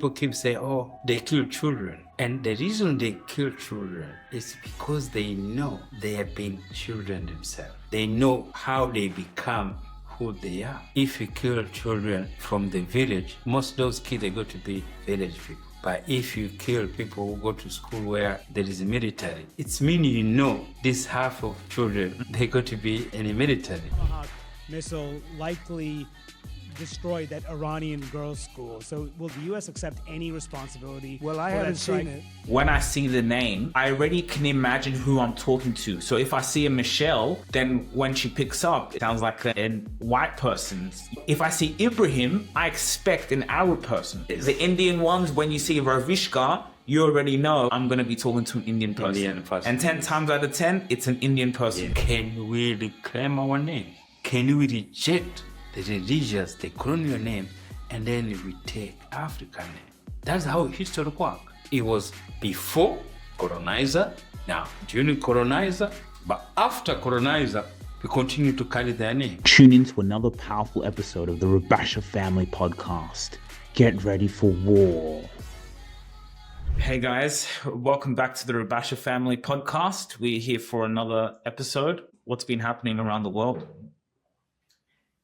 people keep saying, oh, they kill children. And the reason they kill children is because they know they have been children themselves. They know how they become who they are. If you kill children from the village, most of those kids are going to be village people. But if you kill people who go to school where there is a military, it's meaning you know this half of children, they're going to be in the military. Missile likely destroyed that Iranian girls' school. So will the U.S. accept any responsibility? Well, I haven't seen it. When I see the name, I already can imagine who I'm talking to. So if I see a Michelle, then when she picks up, it sounds like a white person. If I see Ibrahim, I expect an Arab person. The Indian ones, when you see Ravishka, you already know I'm going to be talking to an Indian person. And 10 times out of 10, it's an Indian person. Yeah. Can we reclaim our name? Can we reject the religious, the colonial name, and then we take African name? That's how history works. It was before colonizer, now during colonizer, but after colonizer, we continue to carry their name. Tune in to another powerful episode of the Rubasha Family Podcast. Get ready for war. Hey guys, welcome back to the Rubasha Family Podcast. We're here for another episode. What's been happening around the world?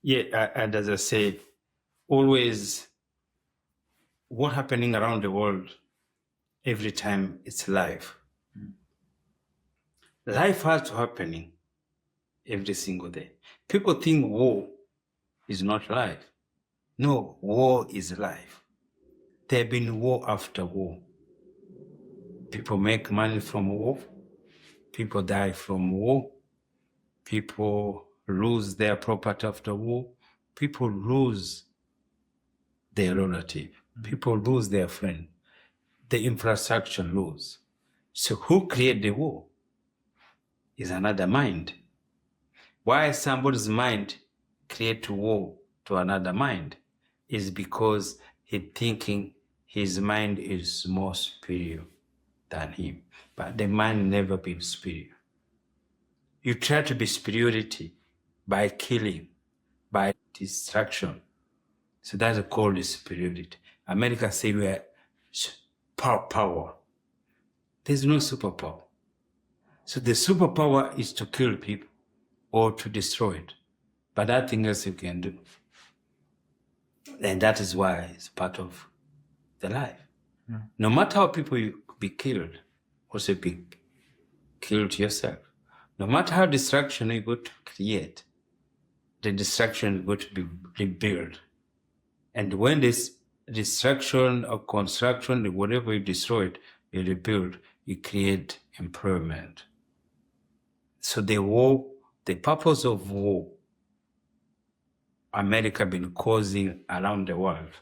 Yeah, and as I said, always what's happening around the world, every time it's live. Life has to happening every single day. People think war is not life. No, war is life. There have been war after war. People make money from war. People die from war. People lose their property after war. People lose their relative. People lose their friend. The infrastructure lose. So who created the war? Is another mind. Why somebody's mind create war to another mind is because he's thinking his mind is more superior than him. But the mind never been superior. You try to be superiority by killing, by destruction. So that's called superiority. America say we are power. There's no superpower. So the superpower is to kill people or to destroy it. But nothing else you can do. And that is why it's part of the life. No matter how people you be killed, also be killed yourself. No matter how destruction you go to create, the destruction is going to be rebuilt. And when this destruction or construction, whatever you destroyed, you rebuild, you create improvement. So the war, the purpose of war, America been causing around the world,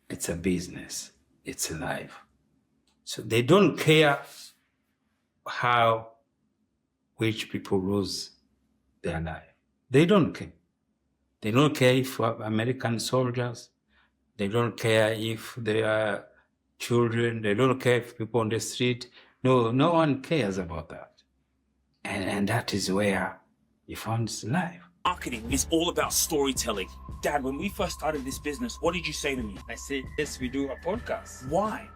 it's a business, it's a life. So they don't care how which people lose their life. They don't care. They don't care if American soldiers, they don't care if they are children, they don't care if people on the street. No one cares about that. And that is where you found life. Marketing is all about storytelling. Dad, when we first started this business, what did you say to me? I said, yes, we do a podcast. Why?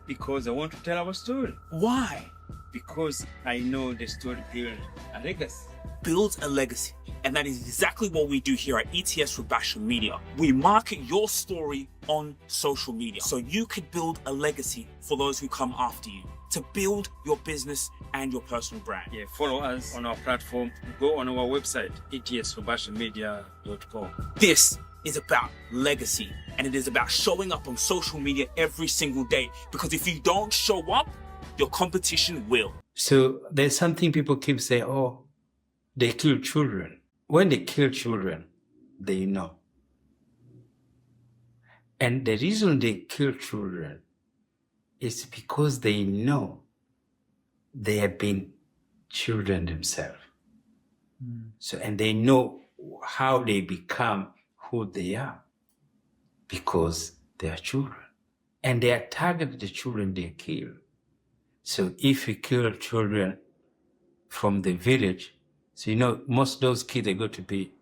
Because I want to tell our story. Why? Because I know the story builds a legacy. Builds a legacy. And that is exactly what we do here at ETS Rubasha Media. We market your story on social media so you could build a legacy for those who come after you, to build your business and your personal brand. Yeah, follow us on our platform. Go on our website, etsrubashamedia.com. This is about legacy, and it is about showing up on social media every single day, because if you don't show up, your competition will. So there's something people keep saying, oh, they kill children. When they kill children, they know. And the reason they kill children is because they know they have been children themselves. So, and they know how they become who they are because they are children. And they are targeted the children they kill. So if you kill children from the village, so most of those kids are going to be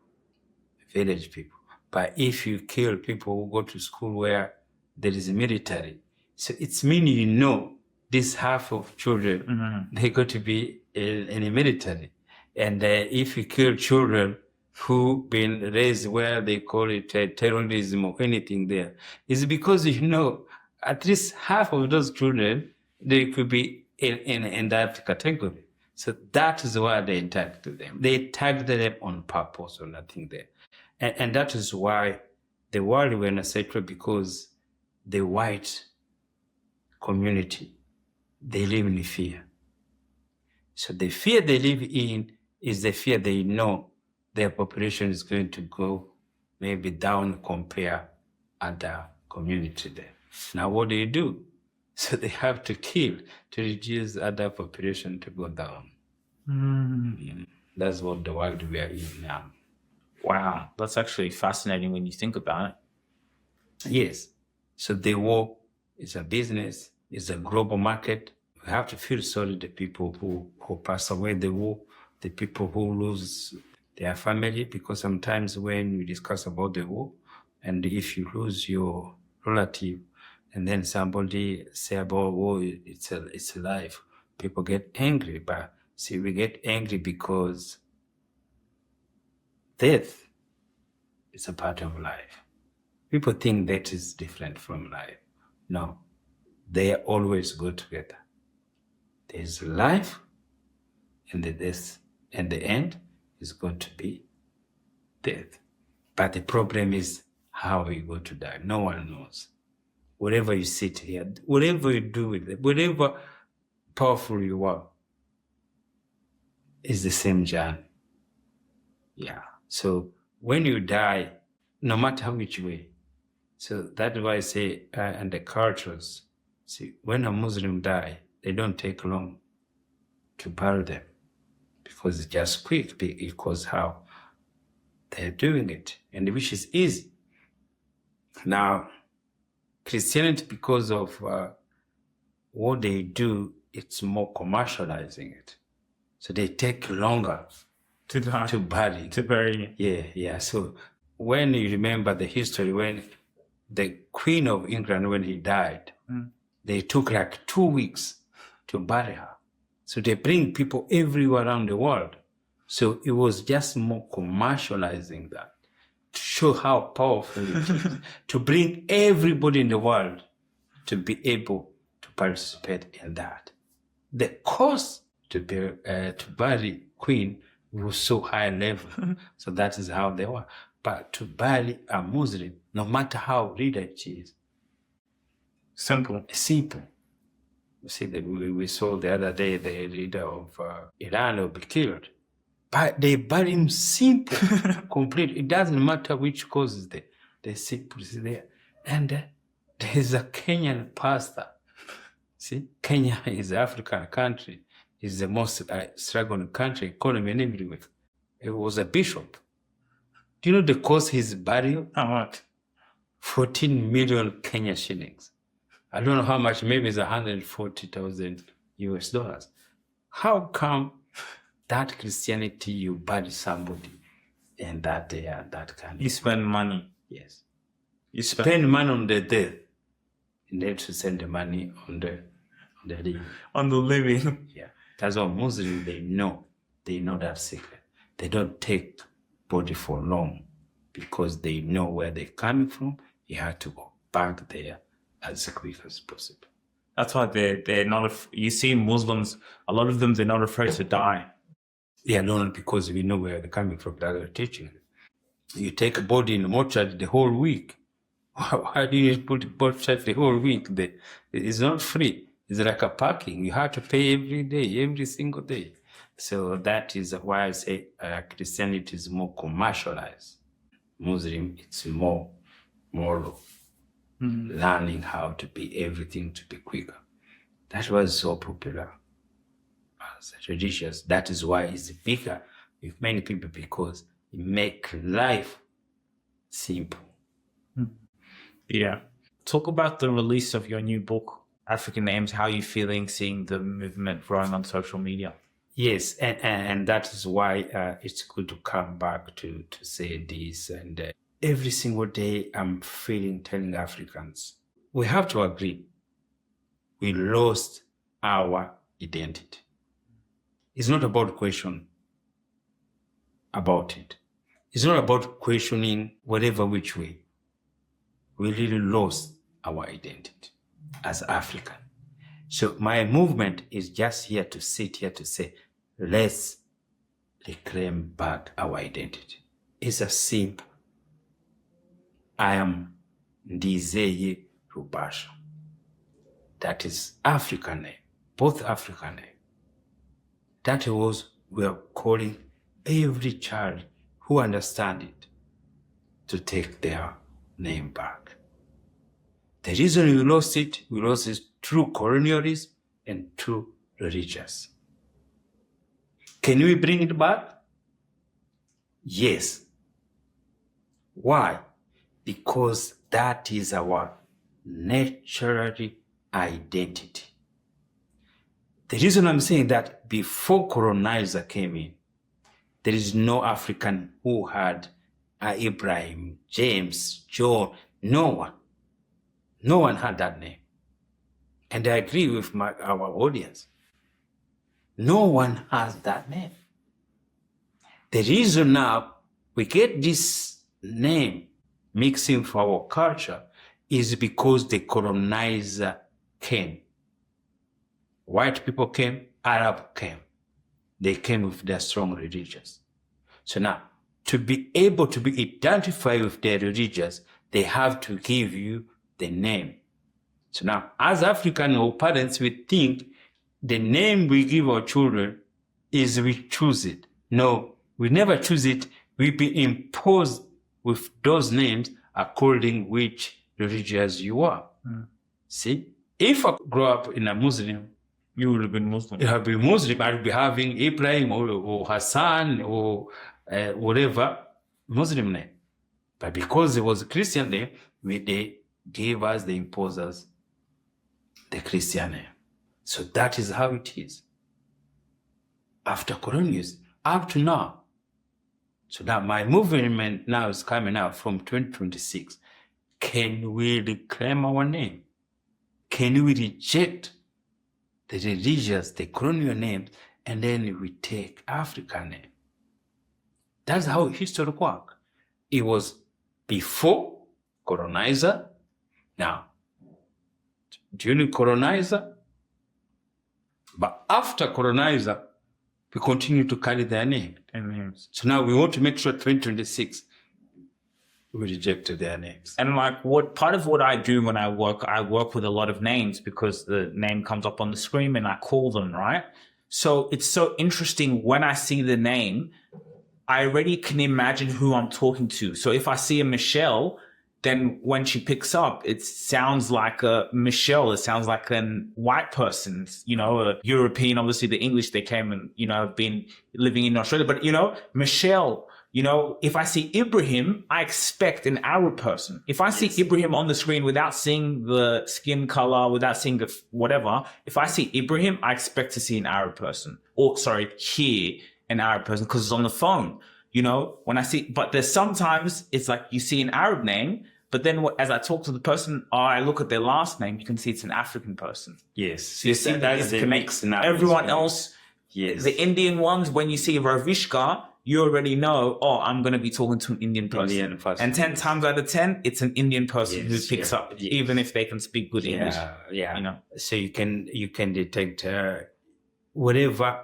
village people. But if you kill people who go to school where there is a military. So it's meaning, this half of children, they got to be in a military. And if you kill children who been raised where they call it terrorism or anything there, it's because, at least half of those children, they could be in that category. So that is why they attacked them. They attacked them on purpose or nothing there. And that is why the world went etc. because the white community, they live in fear. So the fear they live in is the fear they know their population is going to go maybe down compare other community there. Now what do? So they have to kill to reduce other population to go down. That's what the world we are in now. Wow, that's actually fascinating when you think about it. Yes. So the war is a business, it's a global market. We have to feel sorry the people who pass away in the war, the people who lose their family, because sometimes when we discuss about the war, and if you lose your relative, and then somebody say about war, it's a life, people get angry. But see, we get angry because death is a part of life. People think that is different from life. No, they always go together. There's life, and the death, and the end is going to be death. But the problem is how we go to die. No one knows. Wherever you sit here, whatever you do with it, whatever powerful you are, is the same journey. Yeah. So when you die, no matter which way, so that's why I say, and the cultures, see, when a Muslim die, they don't take long to bury them because it's just quick, because how they're doing it, and which is easy. Now, Christianity, because of what they do, it's more commercializing it. So they take longer to bury. Yeah. So when you remember the history, when the Queen of England, when he died, they took like 2 weeks to bury her. So they bring people everywhere around the world. So it was just more commercializing that, to show how powerful it is, to bring everybody in the world to be able to participate in that. The cost to bury Queen was so high level. So that is how they were. But to bury a Muslim, no matter how rich she is, simple. You see, we saw the other day the leader of Iran will be killed. But they bury him simple, complete. It doesn't matter which cause is there. They simple is there. And there's a Kenyan pastor. See, Kenya is an African country. It's the most struggling country, economy and everywhere. It was a bishop. Do you know the cost his burial? How much? 14 million Kenya shillings. I don't know how much, maybe it's 140,000 US dollars. How come that Christianity, you bury somebody and that they are that kind You spend money. Yes. You Spend money on the death and then to send the money on the living. on the living. Yeah. That's what Muslims, they know that secret. They don't take body for long because they know where they're coming from. You have to go back there as quick as possible. That's why they're not. You see Muslims, a lot of them, they're not afraid to die. Yeah, not because we know where they're coming from, that are teaching. You take a body in the mortuary the whole week. Why do you put a mortuary the whole week? It's not free. It's like a parking. You have to pay every day, every single day. So that is why I say Christianity is more commercialized. Muslim, it's more learning how to be everything to be quicker. That's why it's so popular as religious. That is why it's bigger with many people, because it makes life simple. Yeah. Talk about the release of your new book, African Names. How are you feeling seeing the movement growing on social media? Yes, and that is why it's good to come back to say this. And every single day I'm telling Africans, we have to agree, we lost our identity. It's not about question about it. It's not about questioning whatever which way. We really lost our identity as African. So my movement is just here to sit here to say, let's reclaim back our identity. It's a simple. I am Ndizeye Rubasha. That is African name, both African name. That was we are calling every child who understands it to take their name back. The reason we lost it through colonialism and through religious. Can we bring it back? Yes. Why? Because that is our natural identity. The reason I'm saying that before colonizer came in, there is no African who had Ibrahim, James, John, no one. No one had that name. And I agree with our audience. No one has that name. The reason now we get this name mixing for our culture is because the colonizer came. White people came, Arab came. They came with their strong religions. So now, to be able to be identified with their religions, they have to give you the name. So now, as African or parents, we think the name we give our children is we choose it. No, we never choose it. We be imposed with those names according which religious you are. See, if I grow up in a Muslim, You would have been Muslim. you have been Muslim, I'll be having Ibrahim or Hassan or whatever Muslim name. But because it was a Christian name, they gave us, they imposed us the Christian name. So that is how it is. After colonialism, up to now. So now my movement now is coming out from 2026. Can we reclaim our name? Can we reject the religious, the colonial names, and then we take African name? That's how history works. It was before colonizer. Now, during colonizer, but after colonizer, we continue to carry their name. So now we want to make sure 2026 we rejected their names. And like part of what I do when I work with a lot of names because the name comes up on the screen and I call them, right? So it's so interesting when I see the name, I already can imagine who I'm talking to. So if I see a Michelle, then when she picks up, it sounds like a Michelle. It sounds like a white person, a European. Obviously, the English, they came and, have been living in Australia. But, Michelle, if I see Ibrahim, I expect an Arab person. If I see Ibrahim on the screen without seeing the skin color, without seeing the whatever, if I see Ibrahim, I expect to see an Arab person. Hear an Arab person because it's on the phone. When I see, but there's sometimes it's like you see an Arab name, but then as I talk to the person or I look at their last name, you can see it's an African person. Yes. So you see that's the mix now. Everyone else, yes. The Indian ones, when you see Ravishka, you already know, I'm going to be talking to an Indian person. And 10 times out of 10, it's an Indian person who picks up, even if they can speak good English. Yeah. So you can detect whatever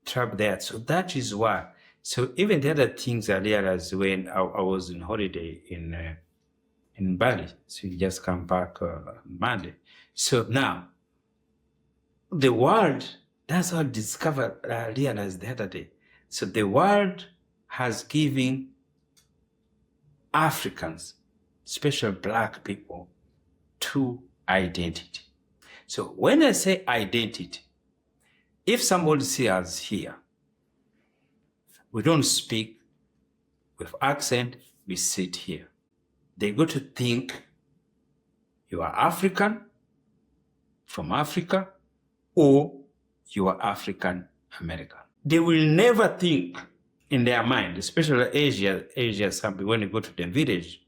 trap there. So that is why. So even the other things I realized when I was on holiday in Bali. So you just come back Monday. So now, the world, that's how I realized the other day. So the world has given Africans, especially Black people, true identity. So when I say identity, if somebody sees us here, we don't speak with accent, we sit here. They go to think you are African, from Africa, or you are African American. They will never think in their mind, especially Asia, when you go to the village,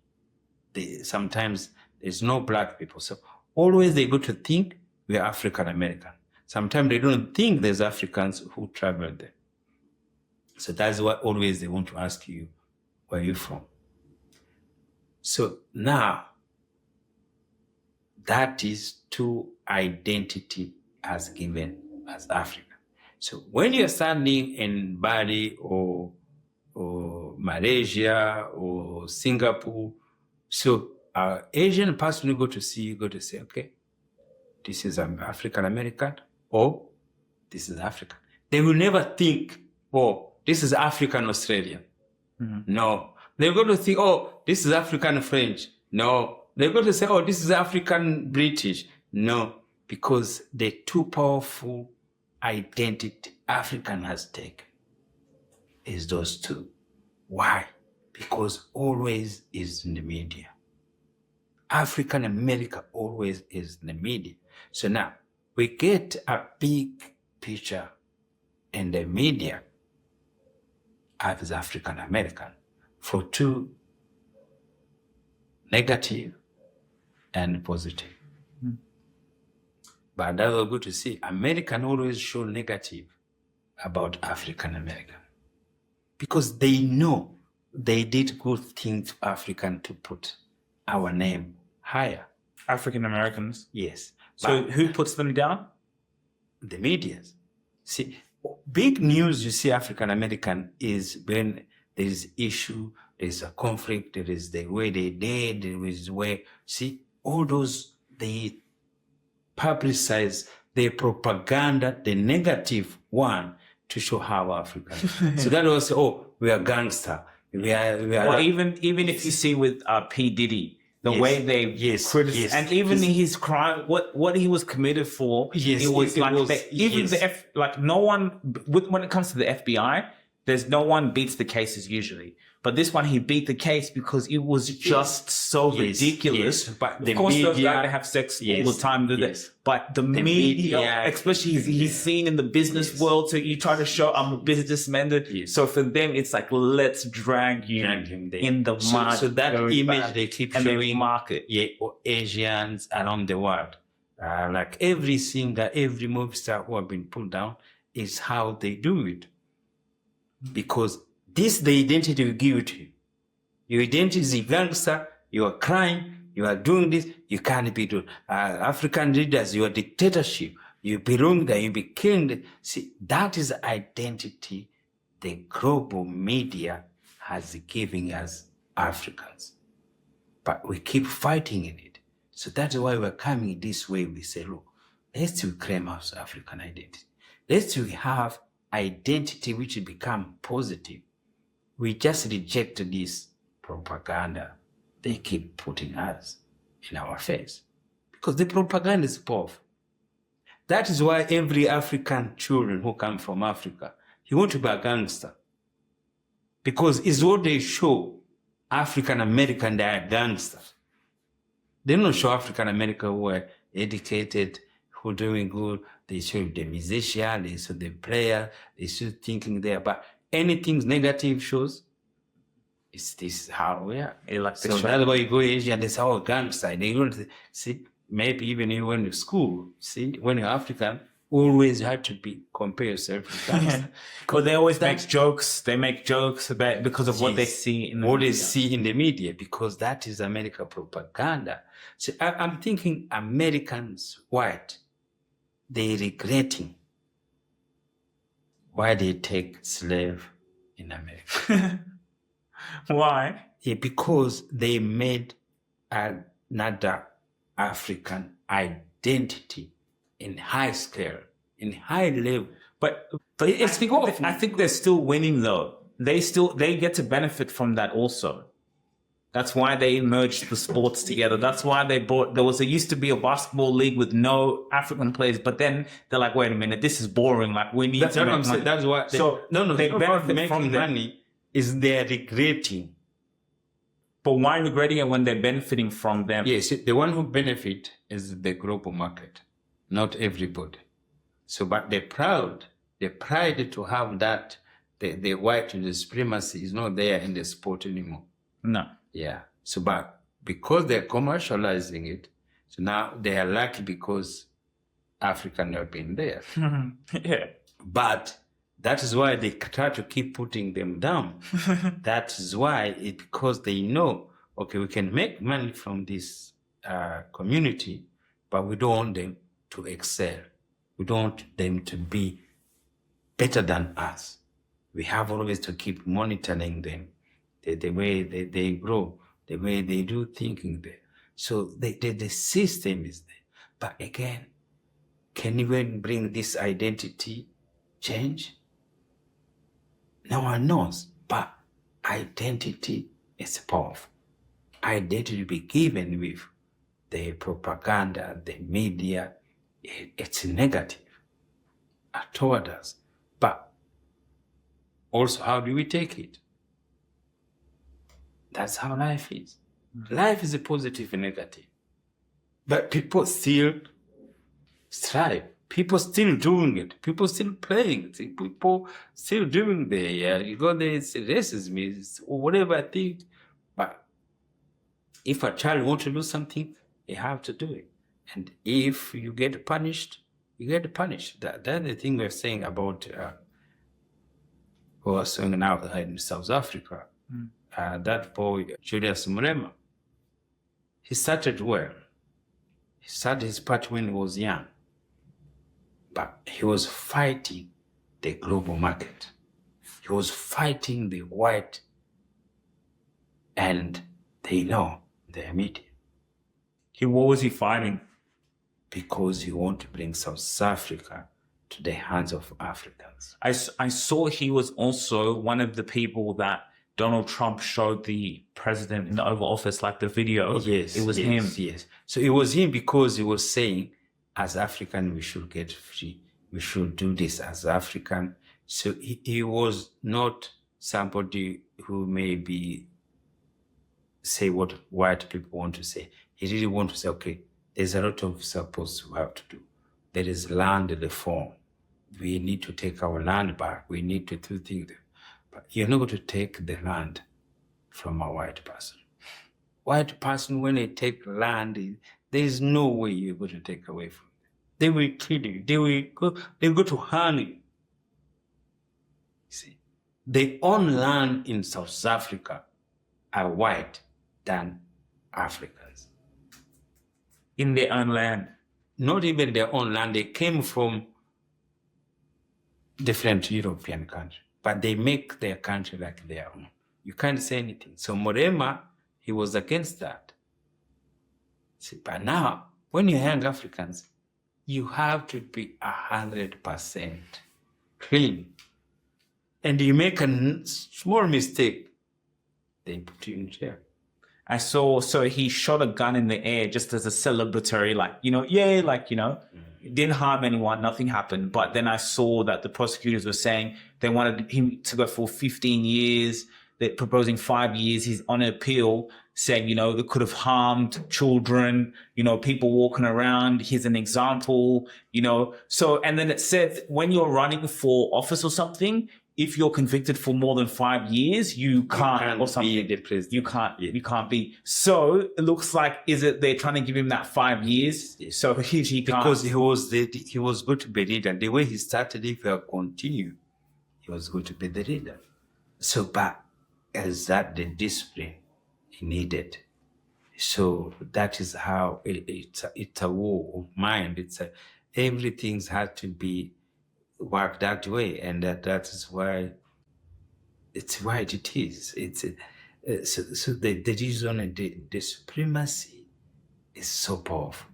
sometimes There's no black people. So always they go to think we are African American. Sometimes they don't think there's Africans who traveled there. So that's why always they want to ask you, where are you from? So now, that is two identity as given as Africa. So when you're standing in Bali or Malaysia or Singapore, so an Asian person will go to see you, go to say, okay, this is an African American or this is African. They will never think, oh, this is African Australian. No. They're going to think, oh, this is African French. No. They're going to say, oh, this is African British. No. Because the two powerful identity African has taken is those two. Why? Because always is in the media. African America always is in the media. So now we get a big picture in the media as African American for two, negative and positive. But that was good to see. American always show negative about African American because they know they did good things to African to put our name higher. African Americans. Yes. So But who puts them down? the medias. See, big news you see African American is when there is issue, there is a conflict, there is the way they did, there is where, see, all those, they publicize their propaganda, the negative one, to show how African. So that was, oh, we are gangster. We are. Or even if you see with P. Diddy, the Yes. way they Yes, criticize, yes. and even his crime, what he was committed for, Yes, it was it like was- even yes. the like no one when it comes to the FBI, there's no one beats the cases usually. But this one, he beat the case because it was just so Yes, ridiculous. yes. But of the course, those media- guys have sex Yes, all the time, do yes. they? But the media- media, especially he's seen in the business world, so you try to show I'm a businessman. Yes. So for them, it's like, let's drag you Drag him there. in the So- mud. so that very image bad. they keep and showing- they market. yeah, or Asians around the world. Like every singer, every movie star who have been pulled down is how they do it. Because this the identity we give to you. Your identity is a gangster, you are crying, you are doing this, you can't be doing. African leaders, you are dictatorship, you belong there, you be killed. See, that is identity the global media has given us Africans. But we keep fighting in it. So that's why we're coming this way. We say, look, let's reclaim our African identity. Let's have identity which will become positive. We just reject this propaganda they keep putting us in our face. Because the propaganda is powerful. That is why every African children who come from Africa, he want to be a gangster. Because it's what they show African American, they are gangsters. They don't show African American who are educated, who are doing good. They show the musician, they show the player, they show thinking there. But anything negative shows, this is how we are. Like So that's why you go to Asia and they say, oh, gangster. They go to see, maybe even you went to school, see, when you're African, always have to be compare yourself with gangster. But they always make jokes. They make jokes about because of what they Yes. see in the what they media. see in the media, because that is American propaganda. So I'm thinking Americans, white, they regretting why they take slave in America. Why? Yeah, because they made another African identity in high scale, in high level. But I think they're still winning though. They get to benefit from that also. That's why they merged the sports together. That's why there used to be a basketball league with no African players, but then they're like, wait a minute, this is boring. Like we need That's to what make I'm saying. money. That's why. So they benefit making from that. money is they're regretting. But why regretting it when they're benefiting from them? Yes, the one who benefit is the global market, not everybody. So, but the pride to have that, the white, the supremacy is not there in the sport anymore. No. Yeah. So, but because they're commercializing it, so now they are lucky because Africa never been there. Yeah. But that is why they try to keep putting them down. That is why, because they know, okay, we can make money from this community, but we don't want them to excel. We don't want them to be better than us. We have always to keep monitoring them, the way they grow, the way they do thinking there. So the system is there. But again, can even bring this identity change? No one knows, but identity is powerful. Identity will be given with the propaganda, the media. It's negative toward us. But also, how do we take it? That's how life is. Life is a positive and negative. But people still strive. People still doing it. People still playing it. People still doing you got this racism or whatever I think. But if a child wants to do something, you have to do it. And if you get punished, you get punished. That's the thing we're saying about who was saying now in South Africa. That boy, Julius Mrema, he started well. He started his part when he was young. But he was fighting the global market. He was fighting the white, and they know the media. What was he fighting? Because he wanted to bring South Africa to the hands of Africans. I saw he was also one of the people that Donald Trump showed the president in the Oval Office, like the video. Yes. It was him. Yes. So it was him because he was saying, as African, we should get free. We should do this as African. So he was not somebody who maybe say what white people want to say. He really want to say, okay, there's a lot of supposed we have to do. There is land reform. We need to take our land back. We need to do things. But you're not going to take the land from a white person. White person, when they take land, there's no way you're going to take away from them. They will kill you. They go to harm you. See, they own land in South Africa are white than Africans. In their own land. Not even their own land. They came from different European countries, but they make their country like their own. You can't say anything. So Morema, he was against that. See, but now, when you're young Africans, you have to be 100% clean. And you make a small mistake, they put you in jail. I saw, so he shot a gun in the air just as a celebratory, it didn't harm anyone, nothing happened. But then I saw that the prosecutors were saying they wanted him to go for 15 years. They're proposing 5 years. He's on appeal saying, it could have harmed children, people walking around. Here's an example, So, and then it said when you're running for office or something, if you're convicted for more than 5 years, you can't or something. Be the president. You can't be. So it looks like, they're trying to give him that 5 years? Yes. So he can't. Because he was going to be leader. The way he started, if he continued, he was going to be the leader. So, but is that the discipline he needed? So that is how it's a war of mind. Everything has to be worked that way, and that is why it's why it is. So the reason and the supremacy is so powerful.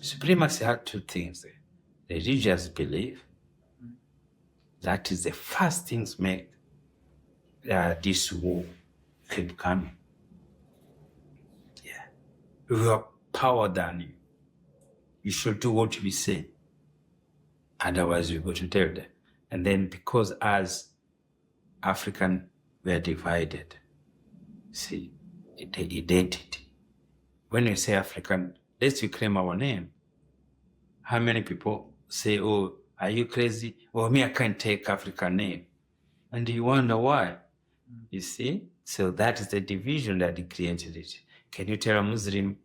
Supremacy had two things there. The religious belief, that is the first things make this war keep coming. Yeah. We have power than you. You should do what we say. Otherwise, we go to tell them. And then because as African, we are divided. See, the identity. When we say African, let's reclaim our name. How many people say, oh, are you crazy? Well, me, I can't take African name. And you wonder why. You see? So that is the division that created it. Can you tell Muslim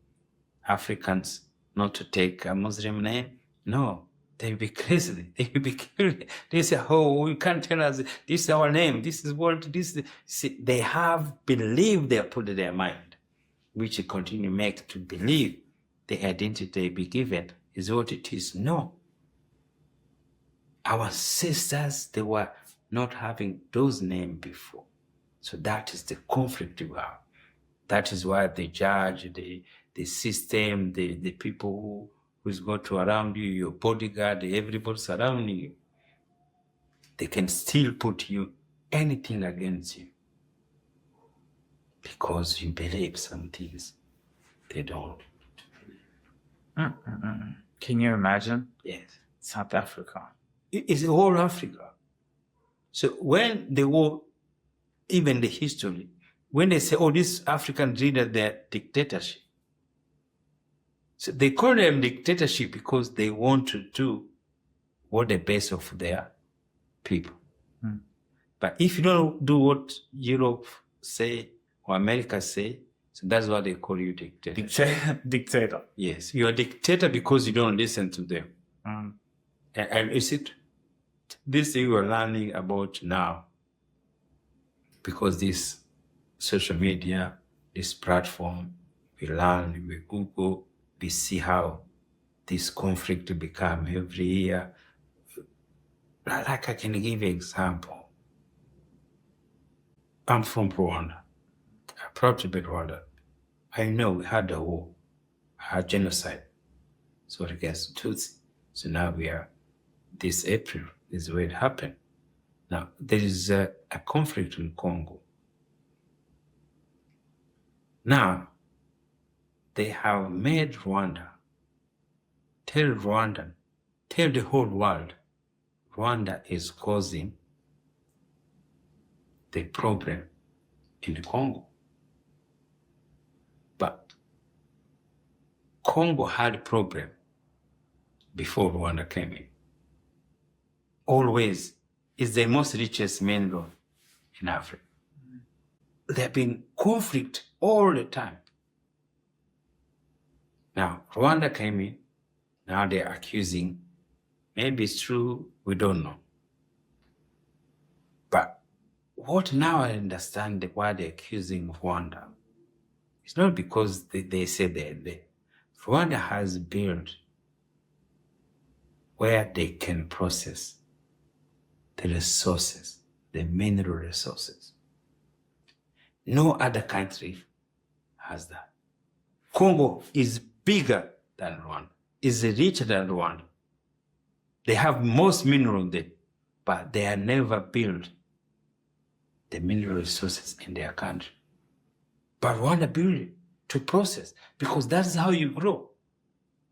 Africans not to take a Muslim name? No. They'll be crazy. They will be killed. They say, oh, you can't tell us this is our name. This is what this is. See, they have believed they have put in their mind, which they continue to make to believe the identity they be given is what it is. No. Our sisters, they were not having those names before. So that is the conflict we have. That is why the judge, the system, the people who's got to around you, your bodyguard, everybody surrounding you, they can still put you anything against you because you believe some things they don't. Can you imagine? Yes. South Africa. It's whole Africa. So when they were, even the history, when they say, oh, this African leader, they're dictatorship. So they call them dictatorship because they want to do what the best of their people. But if you don't do what Europe say or America say, so that's why they call you dictator. Dictator. Yes, you're a dictator because you don't listen to them. And is it this thing we're learning about now? Because this social media, this platform, we learn, we Google, we see how this conflict become every year. Like I can give you an example. I'm from Rwanda. I'm proud to be Rwanda. I know we had a war, had genocide, so against Tutsi. So now we are, this April is where it happened. Now, there is a conflict in Congo. Now, they have made Rwanda, tell Rwandan, tell the whole world, Rwanda is causing the problem in the Congo. But Congo had a problem before Rwanda came in. Always is the most richest mineral in Africa. There have been conflict all the time. Now, Rwanda came in, now they're accusing, maybe it's true, we don't know. But what now I understand why they're accusing Rwanda, it's not because they say they're there. Rwanda has built where they can process the resources, the mineral resources. No other country has that. Congo is bigger than Rwanda, is richer than Rwanda. They have most mineral there, but they have never built the mineral resources in their country. But Rwanda built it to process, because that's how you grow.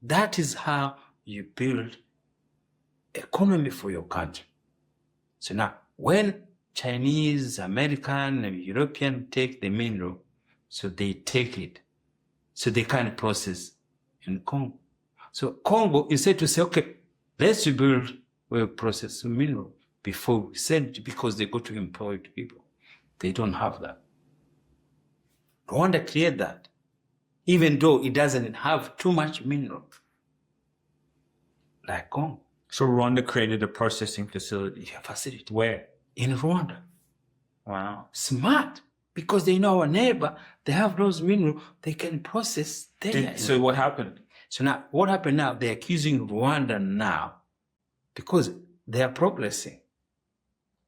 That is how you build economy for your country. So now, when Chinese, American, and European take the mineral, so they take it, so they can process in Congo. So Congo is said to say, okay, let's build where we process the mineral before we send it, because they go to employ people. They don't have that. Rwanda created that, even though it doesn't have too much mineral, like Congo. So Rwanda created a processing facility. Yeah, facility. Where? In Rwanda. Wow. Smart, because they know our neighbor, they have those minerals, they can process there. So what happened? So now, what happened now? They're accusing Rwanda now because they are progressing.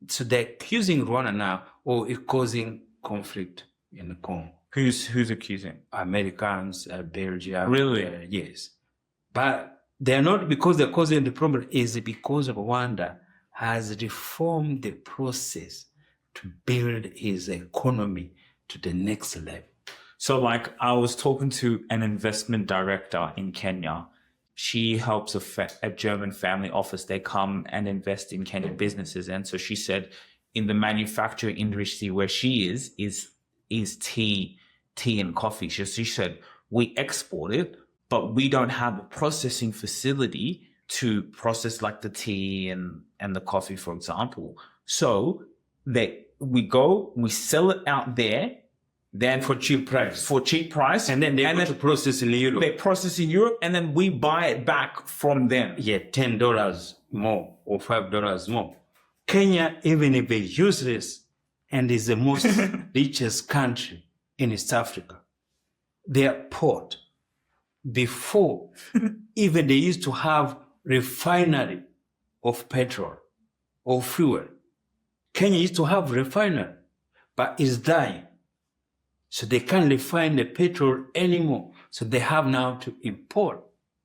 So they're accusing Rwanda now, or it's causing conflict in the Congo. Who's accusing? Americans, Belgium. Really? Yes. But they're not because they're causing the problem, is because Rwanda has reformed the process to build its economy to the next level. So like I was talking to an investment director in Kenya. She helps a German family office. They come and invest in Kenyan businesses. And so she said in the manufacturing industry where she is tea and coffee. She said, we export it, but we don't have a processing facility to process like the tea and the coffee, for example. So we sell it out there, then for cheap price. and then Go to process in Europe. they process in Europe, and then we buy it back from them. Yeah, $10 more or $5 more. Kenya, even if it's useless and is the most richest country in East Africa, their port, before even they used to have refinery of petrol or fuel. Kenya used to have refinery, but it's dying. So they can't refine the petrol anymore. So they have now to import.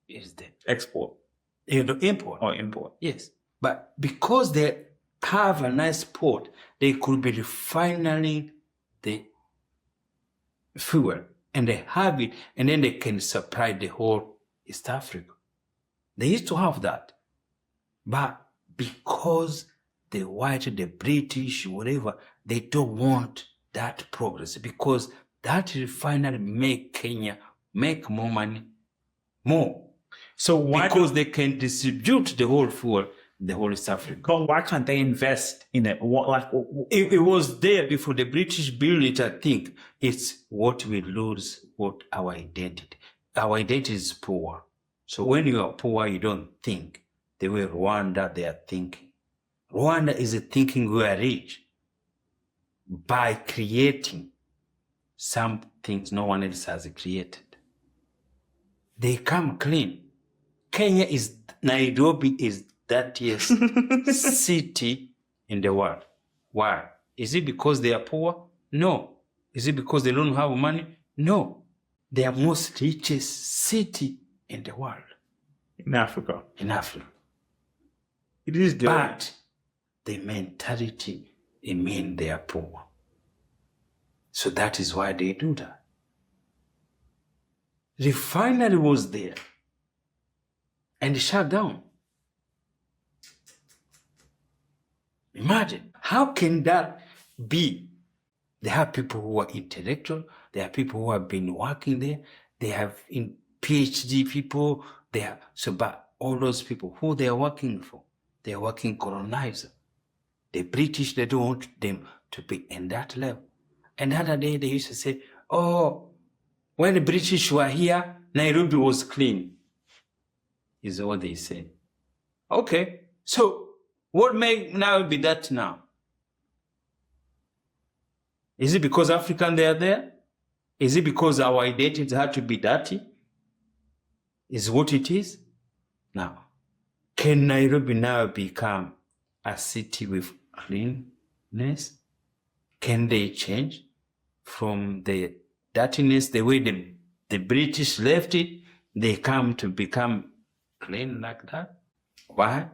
Is the Export import? or import. Yes. But because they have a nice port, they could be refining the fuel and they have it, and then they can supply the whole East Africa. They used to have that. But because the white, the British, whatever, they don't want that progress, because that refinery make Kenya make more money, more. So why? Because they can distribute the whole fuel, the whole East Africa. But why can't they invest in it? It was there before the British built it. I think it's what we lose, what our identity. Our identity is poor. So when you are poor, you don't think the way Rwanda they are thinking. Rwanda is thinking we are rich by creating some things no one else has created. They come clean. Kenya is, Nairobi is dirtiest city in the world. Why? Is it because they are poor? No. Is it because they don't have money? No. They are most richest city in the world. in Africa? In Africa. It is dirty. But the mentality, it means they are poor. So that is why they do that. Refinery was there and shut down. Imagine, how can that be? They have people who are intellectual, they have people who have been working there, they have PhD people, but all those people, who they are working for? They are working colonizer. The British, they don't want them to be in that level. And the other day they used to say, oh, when the British were here, Nairobi was clean, is what they say. Okay, so what may now be that now? Is it because African they are there? Is it because our identity had to be dirty? Is what it is? Now, can Nairobi now become a city with cleanness? Can they change from the dirtiness, the way the British left it, they come to become clean like that? Why?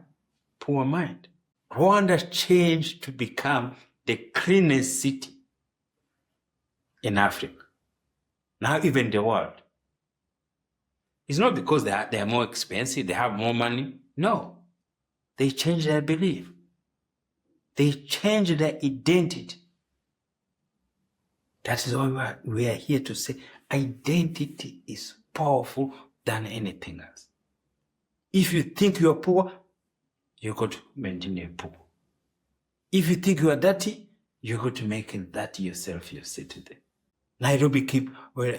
Poor mind. Rwanda changed to become the cleanest city in Africa. Now even the world. It's not because they are more expensive, they have more money. No. They changed their belief. They changed their identity. That is why we are here to say identity is powerful than anything else. If you think you are poor, you're going to maintain your poor. If you think you are dirty, you're going to make it dirty yourself, you say today. Nairobi we're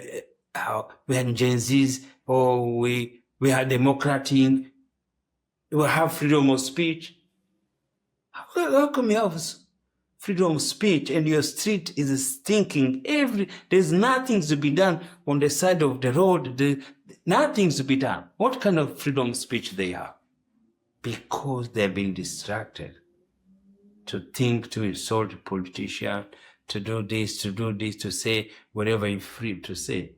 Gen Zs, or we are democratic, we have freedom of speech. How come you have freedom of speech and your street is stinking? There's nothing to be done on the side of the road. Nothing to be done. What kind of freedom of speech they have? Because they've been distracted to think, to insult a politician, to do this, to say whatever you're free to say.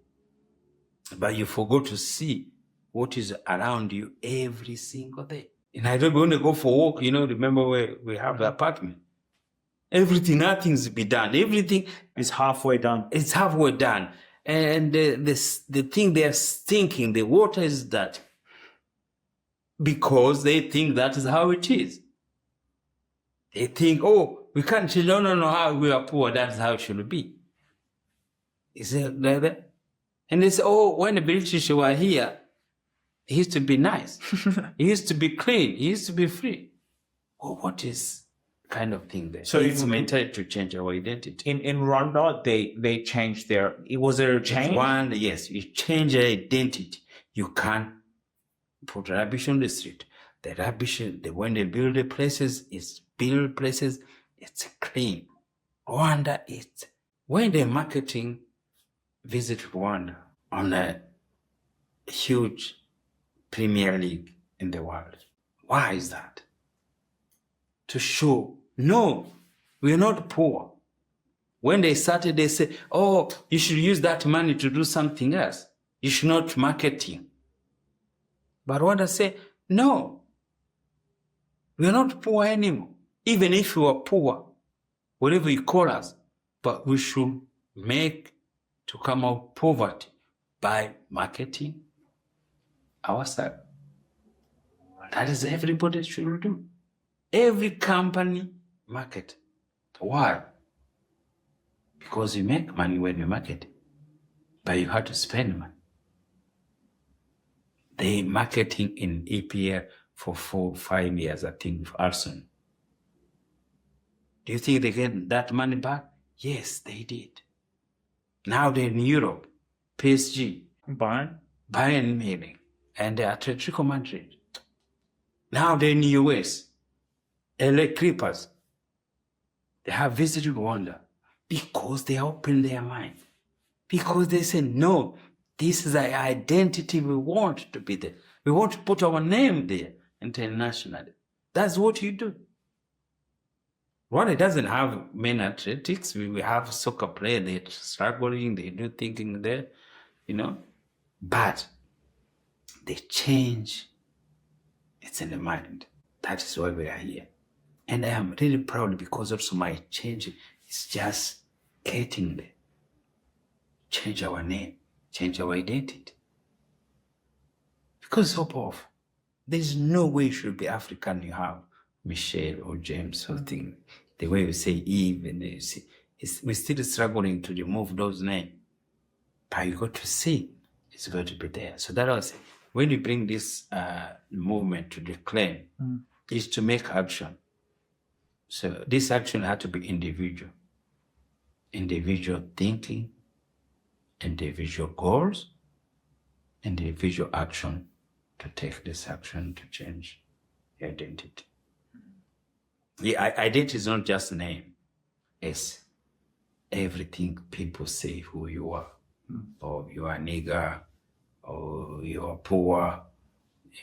But you forgot to see what is around you every single day. In Nairobi, when you go for walk, remember where we have the apartment. Everything, nothing's to be done. Everything It's halfway done. it's halfway done. And the thing they're stinking, the water is dirty. Because they think that is how it is. They think, oh, we can't change. No, how we are poor, that's how it should be. Is it like that? And they say, oh, when the British were here, it used to be nice. It used to be clean. It used to be free. Oh, what is kind of thing there. So it's in- mentality to change our identity. In Rwanda, they changed their. Was there a change? One, yes, you change your identity. You can't put rubbish on the street. The rubbish, when they build the places, it's clean. Rwanda, when they're marketing, visit Rwanda on a huge Premier League in the world. Why is that? To show, no, we're not poor. When they started, they say, oh, you should use that money to do something else. You should not marketing. But Rwanda say, no, we're not poor anymore. Even if we are poor, whatever you call us, but we should make to come out of poverty by marketing ourselves. That is everybody should do. Every company market. Why? Because you make money when you market, but you have to spend money. They marketing in EPL for 4-5 years, I think, for Arsenal. Do you think they get that money back? Yes, they did. Now they're in Europe, PSG, Bayern Munich, and the Atletico Madrid. Now they're in the US, LA Clippers. They have visited Rwanda because they opened their mind. Because they say, no, this is our identity we want to be there. We want to put our name there internationally. That's what you do. Rwanda doesn't have men athletics. We have soccer players, they're struggling, they do thinking there, But they change. It's in the mind. That is why we are here. And I am really proud because also my change is just getting there. Change our name, change our identity. Because so powerful. There's no way you should be African, you have Michelle or James or thing. The way we say Eve, and you see, we're still struggling to remove those names. But you got to see it's going to be there. So that was when you bring this movement to declare, is to make action. So this action had to be individual thinking, individual goals, individual action to take this action to change your identity. The identity is not just a name. It's everything people say who you are. Or you are a nigger, or you are poor,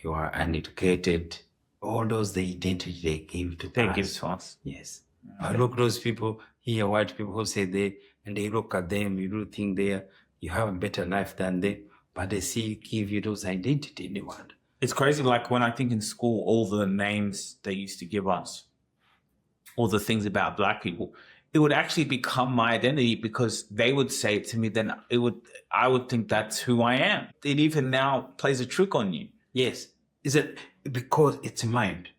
you are uneducated. All those, the identity they give to They us. give to us. Yes. I look those people here, white people who say and they look at them, you do think you have a better life than them, but they see give you those identity in the world. It's crazy, like when I think in school, all the names they used to give us, all the things about black people, it would actually become my identity because they would say it to me, then I would think that's who I am. It even now plays a trick on you. Yes. Is it because it's mind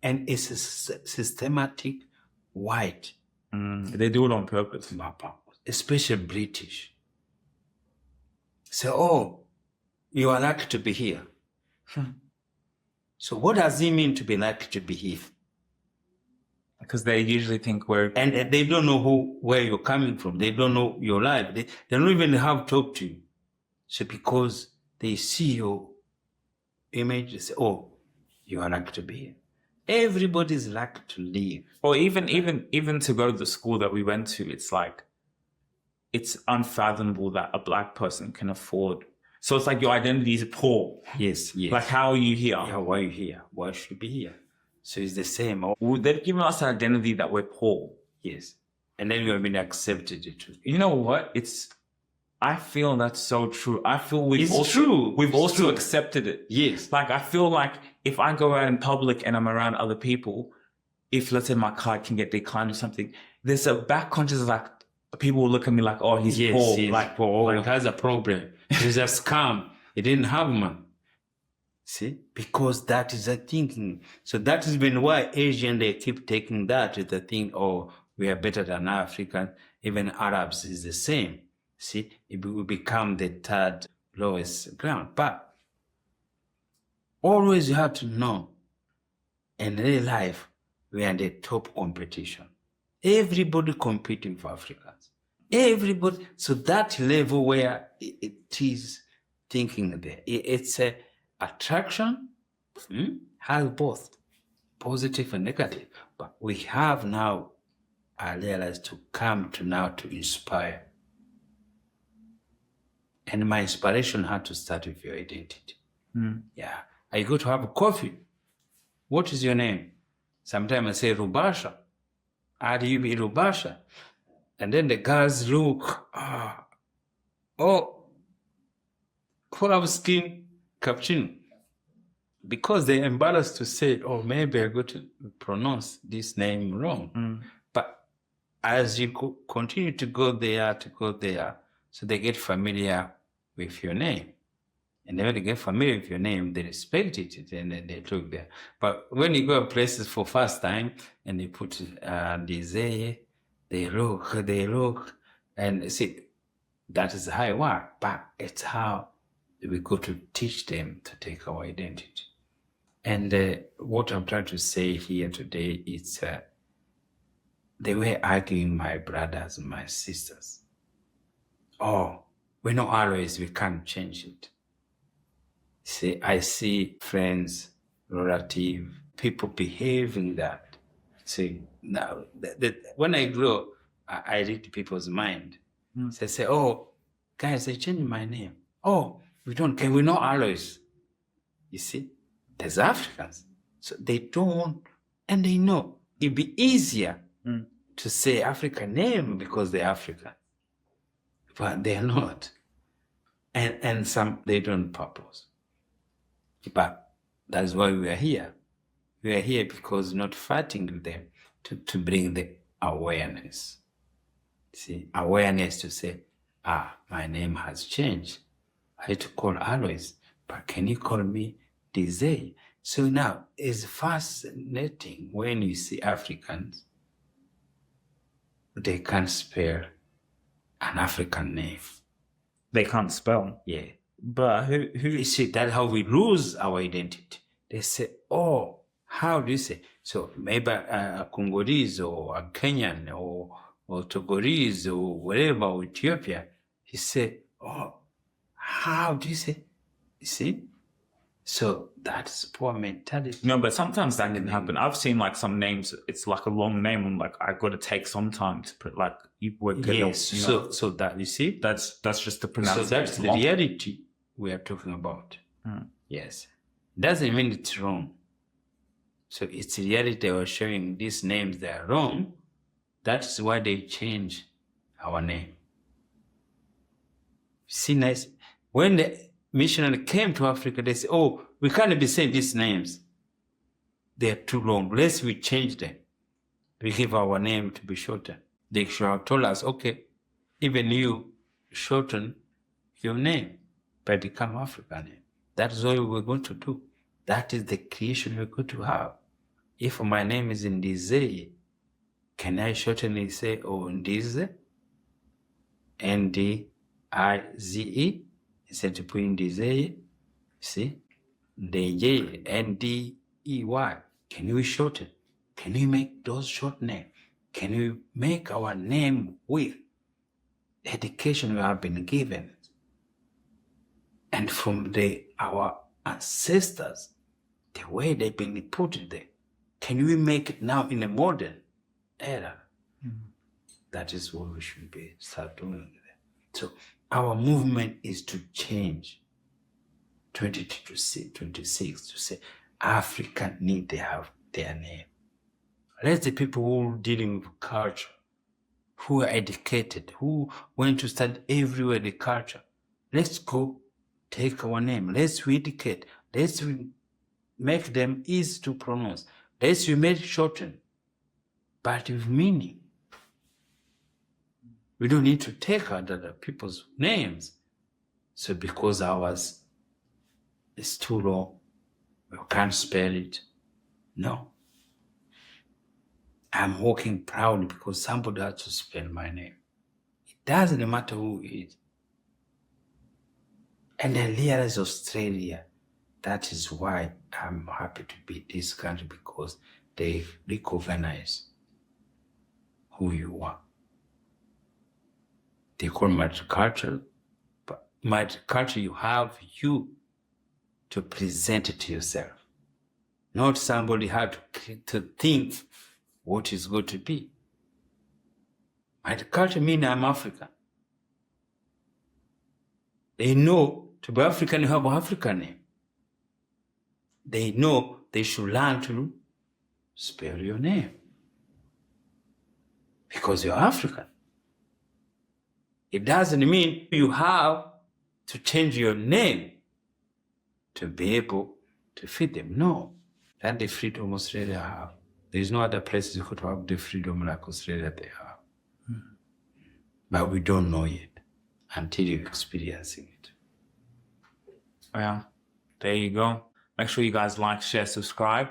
and it's a systematic white. They do it on purpose. Especially British. So, you are lucky to be here. So what does it mean to be lucky to be here? Because they usually think we're... And they don't know where you're coming from. They don't know your life. They don't even have to talk to you. So because they see your image, they say, oh, you are lucky to be here. Everybody's lucky to live. Or even to go to the school that we went to, it's like, it's unfathomable that a black person can afford. So it's like your identity is poor. Yes. Like, how are you here? Yeah, why are you here? Why should you be here? So it's the same. They've given us an identity that we're poor. Yes. And then we have been accepted it too. You know what? I feel that's so true. I feel we've It's also true. accepted it. Yes. Like, I feel like if I go out in public and I'm around other people, if let's say my card can get declined or something, there's a back conscious like people will look at me like, oh, he's poor. Yes. Like, poor. He has a problem. He's a scam. He didn't have money. See? Because that is the thinking. So that is been why Asian, they keep taking that as the thing, oh, we are better than African. Even Arabs is the same. See? It will become the third lowest ground. But always you have to know in real life, we are in the top competition. Everybody competing for Africans. Everybody. So that level where it is thinking there, it's a attraction, has both positive and negative. But we have now, I realized, to come to now to inspire. And my inspiration had to start with your identity. Yeah. I go to have a coffee. What is your name? Sometimes I say Rubasha. How do you be Rubasha? And then the girls look, full of skin cappuccino. Because they're embarrassed to say, maybe I'm going to pronounce this name wrong. But as you continue to go there, so they get familiar with your name. And when they get familiar with your name, they respect it, and then they look there. But when you go places for first time, and you put Dizeye, they look, and see, that is how it works. But it's how we go to teach them to take our identity. And what I'm trying to say here today is they were arguing, my brothers and my sisters. We're not always, we can't change it. See, I see friends, relatives, people behaving that. See, now, when I grow, I read people's mind. So they say, guys, I changed my name. We don't care, we're not always. You see, there's Africans. So they don't, and they know it'd be easier to say African name because they're African. But they're not. And some, they don't purpose. But that's why we are here. We are here because not fighting with them to bring the awareness. See, awareness to say, my name has changed. I had to call Alois, but can you call me Dizeye? So now it's fascinating when you see Africans, they can't spell an African name. They can't spell. Yeah. But who You see, that's how we lose our identity. They say, how do you say? So maybe a Congolese or a Kenyan or Togolese or whatever, or Ethiopia, he say, how do you say? You see? So that's poor mentality. No, but sometimes that can happen. I've seen like some names, it's like a long name, and like I got to take some time to put like you work. Yes. So that you see, that's just the pronunciation. So that's the reality we are talking about. Yes, doesn't mean it's wrong. So it's reality. They were showing these names, they are wrong. That's why they change our name. See, nice. When the missionary came to Africa, they said, we can't be saying these names. They are too long. Let's we change them. We give our name to be shorter. They should have told us, okay, even you shorten your name, but become African name. That is what we're going to do. That is the creation we're going to have. If my name is Ndizeye, can I shorten it, say, Ndize? Ndize? Instead of putting Ndizeye, see? Ndeye, Ndey. Can we shorten? Can we make those short names? Can we make our name with the education we have been given? And from our ancestors, the way they've been put there, can we make it now in a modern era? That is what we should start doing. So our movement is to change 2026 to say Africa need to have their name. Let the people who are dealing with culture, who are educated, who went to study everywhere the culture, let's go take our name. Let's educate. Let's make them easy to pronounce. Let's make it shorten, but with meaning. We don't need to take other people's names. So because ours is too long, we can't spell it. No. I'm walking proudly because somebody has to spell my name. It doesn't matter who it is. And I realize Australia, that is why I'm happy to be in this country, because they recognize who you are. They call multicultural, but multicultural, you have you to present it to yourself. Not somebody have to think what is going to be. Multicultural means I'm African. They know to be African, you have an African name. They know they should learn to spell your name because you're African. It doesn't mean you have to change your name to be able to fit them. No, that's the freedom Australia have. There is no other place you could have the freedom like Australia they have. But we don't know yet until you're experiencing it. Yeah, there you go. Make sure you guys like, share, subscribe.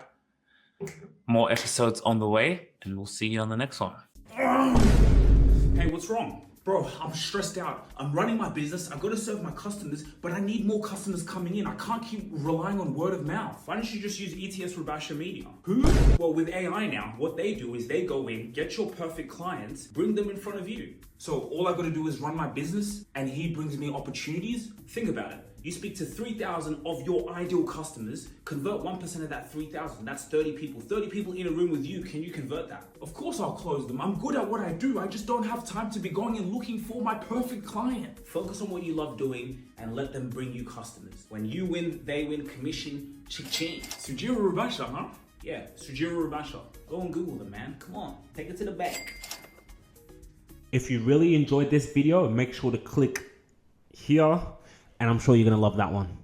More episodes on the way, and we'll see you on the next one. Hey, what's wrong? Bro, I'm stressed out. I'm running my business. I've got to serve my customers, but I need more customers coming in. I can't keep relying on word of mouth. Why don't you just use ETS Rubasha Media? Who? Well, with AI now, what they do is they go in, get your perfect clients, bring them in front of you. So all I got to do is run my business and he brings me opportunities. Think about it. You speak to 3,000 of your ideal customers, convert 1% of that 3,000. That's 30 people. 30 people in a room with you. Can you convert that? Of course I'll close them. I'm good at what I do. I just don't have time to be going and looking for my perfect client. Focus on what you love doing and let them bring you customers. When you win, they win, commission, ching. Sujira Rubasha, huh? Yeah, Sujira Rubasha. Go and Google them, man. Come on, take it to the bank. If you really enjoyed this video, make sure to click here, and I'm sure you're going to love that one.